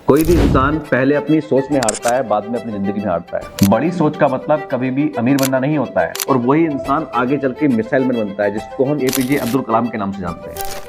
कोई भी इंसान पहले अपनी सोच में हारता है, बाद में अपनी जिंदगी में हारता है। बड़ी सोच का मतलब कभी भी अमीर बनना नहीं होता है और वही इंसान आगे चल के मिसाइल मैन बनता है, जिसको हम एपीजे अब्दुल कलाम के नाम से जानते हैं।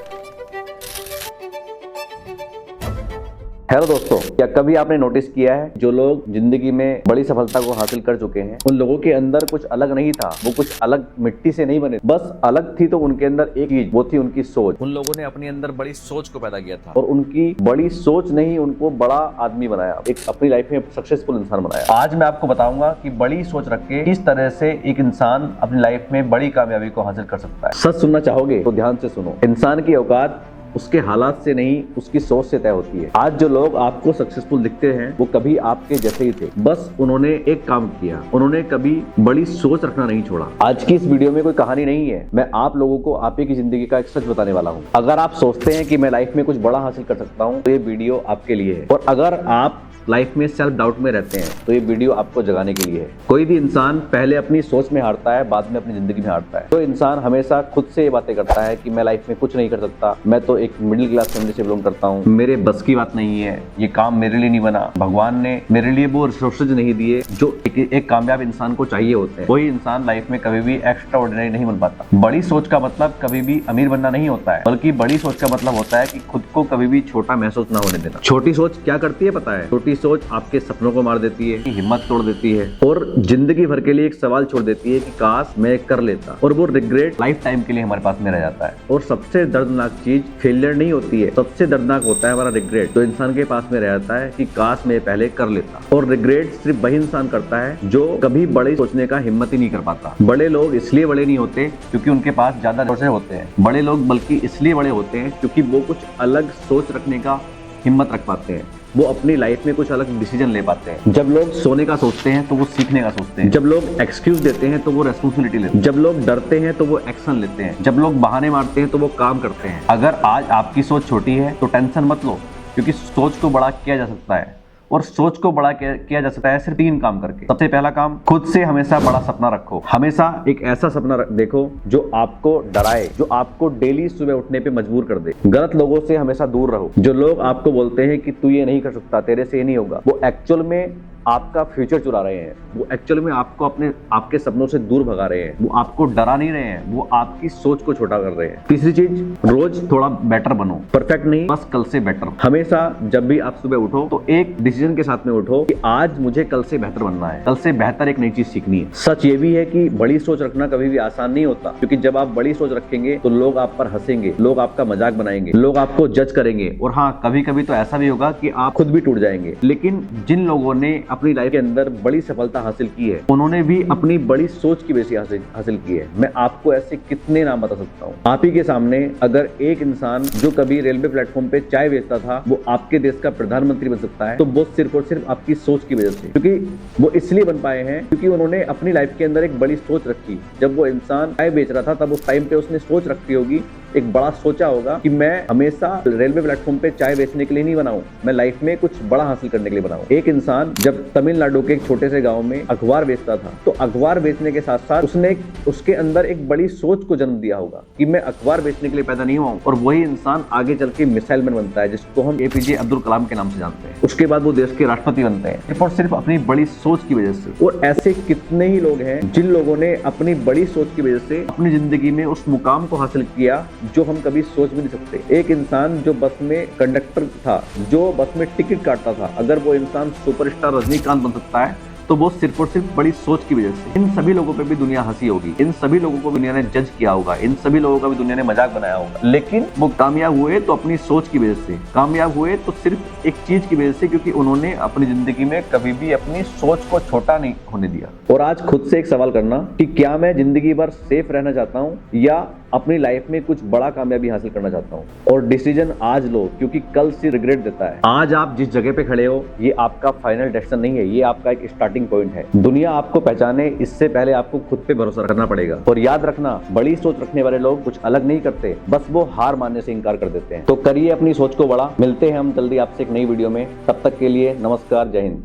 हेलो दोस्तों, क्या कभी आपने नोटिस किया है जो लोग जिंदगी में बड़ी सफलता को हासिल कर चुके हैं, उन लोगों के अंदर कुछ अलग नहीं था। वो कुछ अलग मिट्टी से नहीं बने, बस अलग थी तो उनके अंदर एक चीज, वो थी उनकी सोच। उन लोगों ने अपने अंदर बड़ी सोच को पैदा किया था और उनकी बड़ी सोच ने ही उनको बड़ा आदमी बनाया, एक अपनी लाइफ में सक्सेसफुल इंसान बनाया। आज मैं आपको बताऊंगा कि बड़ी सोच रख के किस तरह से एक इंसान अपनी लाइफ में बड़ी कामयाबी को हासिल कर सकता है। सच सुनना चाहोगे तो ध्यान से सुनो। इंसान की औकात उसके हालात से नहीं, उसकी सोच से तय होती है। आज जो लोग आपको सक्सेसफुल दिखते हैं वो कभी आपके जैसे ही थे, बस उन्होंने एक काम किया, उन्होंने कभी बड़ी सोच रखना नहीं छोड़ा। आज की इस वीडियो में कोई कहानी नहीं है, मैं आप लोगों को आप ही की जिंदगी का एक सच बताने वाला हूँ। अगर आप सोचते हैं कि मैं लाइफ में कुछ बड़ा हासिल कर सकता हूँ तो ये वीडियो आपके लिए है, और अगर आप लाइफ में सेल्फ डाउट में रहते हैं तो ये वीडियो आपको जगाने के लिए है। कोई भी इंसान पहले अपनी सोच में हारता है, बाद में अपनी जिंदगी में हारता है। तो इंसान हमेशा खुद से ये बातें करता है कि मैं लाइफ में कुछ नहीं कर सकता, मैं तो एक मिडिल क्लास फैमिली से बिलोंग करता हूँ, मेरे बस की बात नहीं है, ये काम मेरे लिए नहीं बना, भगवान ने मेरे लिए वो रिसोर्सेज नहीं दिए जो एक कामयाब इंसान को चाहिए होते हैं। कोई इंसान लाइफ में कभी भी एक्स्ट्रा ऑर्डिनरी नहीं बन पाता। बड़ी सोच का मतलब कभी भी अमीर बनना नहीं होता है, बल्कि बड़ी सोच का मतलब होता है कि खुद को कभी भी छोटा महसूस ना होने देना। छोटी सोच क्या करती है पता है? छोटी सोच आपके सपनों को मार देती है, हिम्मत तोड़ देती है और जिंदगी भर के लिए एक सवाल छोड़ देती है कि काश मैं कर लेता, और वो रिग्रेट लाइफ टाइम के लिए हमारे पास में रह जाता है। और सबसे दर्दनाक चीज फेलियर नहीं होती है, सबसे दर्दनाक होता है हमारा रिग्रेट, जो इंसान के पास में रह जाता है कि काश मैं पहले कर लेता। और रिग्रेट सिर्फ वही इंसान करता है जो कभी बड़े सोचने का हिम्मत ही नहीं कर पाता। बड़े लोग इसलिए बड़े नहीं होते क्योंकि उनके पास ज्यादा रिसोर्सेज होते हैं, बड़े लोग बल्कि इसलिए बड़े होते हैं क्योंकि वो कुछ अलग सोच रखने का हिम्मत रख पाते हैं, वो अपनी लाइफ में कुछ अलग डिसीजन ले पाते हैं। जब लोग सोने का सोचते हैं तो वो सीखने का सोचते हैं, जब लोग एक्सक्यूज देते हैं तो वो रेस्पॉन्सिबिलिटी लेते हैं, जब लोग डरते हैं तो वो एक्शन लेते हैं, जब लोग बहाने मारते हैं तो वो काम करते हैं। अगर आज आपकी सोच छोटी है तो टेंशन मत लो, क्योंकि सोच को बड़ा किया जा सकता है, और सोच को बड़ा किया जा सकता है सिर्फ 3 काम करके। सबसे पहला काम, खुद से हमेशा बड़ा सपना रखो। हमेशा एक ऐसा सपना देखो जो आपको डराए, जो आपको डेली सुबह उठने पे मजबूर कर दे। गलत लोगों से हमेशा दूर रहो। जो लोग आपको बोलते हैं कि तू ये नहीं कर सकता, तेरे से ये नहीं होगा, वो एक्चुअल में आपका फ्यूचर चुरा रहे हैं, वो एक्चुअल में आपको आपके सपनों से दूर भगा रहे हैं, वो आपको डरा नहीं रहे हैं, वो आपकी सोच को छोटा कर रहे हैं। तीसरी चीज, रोज थोड़ा बेटर बनो, परफेक्ट नहीं, बस कल से बेटर। हमेशा जब भी आप सुबह उठो तो एक डिसीजन के साथ में उठो कि आज मुझे कल से बेहतर बनना है, कल से बेहतर एक नई चीज सीखनी है। सच ये भी है कि बड़ी सोच रखना कभी भी आसान नहीं होता, क्योंकि जब आप बड़ी सोच रखेंगे तो लोग आप पर हंसेंगे, लोग आपका मजाक बनाएंगे, लोग आपको जज करेंगे, और हाँ, कभी कभी तो ऐसा भी होगा कि आप खुद भी टूट जाएंगे। लेकिन जिन लोगों ने अपनी लाइफ के अंदर बड़ी सफलता हासिल की है, उन्होंने भी अपनी बड़ी सोच की वजह से हासिल की है। मैं आपको ऐसे कितने नाम बता सकता हूँ। आप ही के सामने अगर एक इंसान जो कभी रेलवे प्लेटफॉर्म पे चाय बेचता था, वो आपके देश का प्रधानमंत्री बन सकता है, तो वो सिर्फ और सिर्फ आपकी सोच की वजह से। क्योंकि वो इसलिए बन पाए हैं क्योंकि उन्होंने अपनी लाइफ के अंदर एक बड़ी सोच रखी। जब वो इंसान चाय बेच रहा था तब उस टाइम पे उसने सोच रखी होगी, एक बड़ा सोचा होगा कि मैं हमेशा रेलवे प्लेटफॉर्म पे चाय बेचने के लिए नहीं बनाऊं, मैं लाइफ में कुछ बड़ा हासिल करने के लिए बनाऊं। एक इंसान जब तमिलनाडु के एक छोटे से गांव में अखबार बेचता था, तो अखबार बेचने के साथ साथ उसने उसके अंदर एक बड़ी सोच को जन्म दिया होगा कि मैं अखबार बेचने के लिए पैदा नहीं हुआ हूं, और वही इंसान आगे चल के मिसाइल मैन बनता है, जिसको हम एपीजे अब्दुल कलाम के नाम से जानते हैं। उसके बाद वो देश के राष्ट्रपति बनते हैं, सिर्फ और सिर्फ अपनी बड़ी सोच की वजह से। और ऐसे कितने ही लोग हैं जिन लोगों ने अपनी बड़ी सोच की वजह से अपनी जिंदगी में उस मुकाम को हासिल किया जो हम कभी सोच भी नहीं सकते। एक इंसान जो बस में कंडक्टर था, जो बस में टिकट काटता था, अगर वो इंसान सुपरस्टार रजनीकांत बन सकता है तो वो सिर्फ और सिर्फ बड़ी सोच की वजह से। इन सभी लोगों पे भी दुनिया हंसी होगी, इन सभी लोगों को दुनिया ने जज किया होगा, इन सभी लोगों का भी दुनिया ने मजाक बनाया होगा, लेकिन वो कामयाब हुए तो अपनी सोच की वजह से, कामयाब हुए तो सिर्फ एक चीज की वजह से, क्योंकि उन्होंने अपनी जिंदगी में कभी भी अपनी सोच को छोटा नहीं होने दिया। और आज खुद से एक सवाल करना कि क्या मैं जिंदगी भर सेफ रहना चाहता हूँ या अपनी लाइफ में कुछ बड़ा कामयाबी हासिल करना चाहता हूँ। और डिसीजन आज लो, क्योंकि कल से रिग्रेट देता है। आज आप जिस जगह पे खड़े हो ये आपका फाइनल डेस्टिनेशन नहीं है, ये आपका एक स्टार्टिंग पॉइंट है। दुनिया आपको पहचाने इससे पहले आपको खुद पे भरोसा करना पड़ेगा। और याद रखना, बड़ी सोच रखने वाले लोग कुछ अलग नहीं करते, बस वो हार मानने से इनकार कर देते हैं। तो करिए अपनी सोच को बड़ा। मिलते हैं हम जल्दी आपसे एक नई वीडियो में, तब तक के लिए नमस्कार, जय हिंद।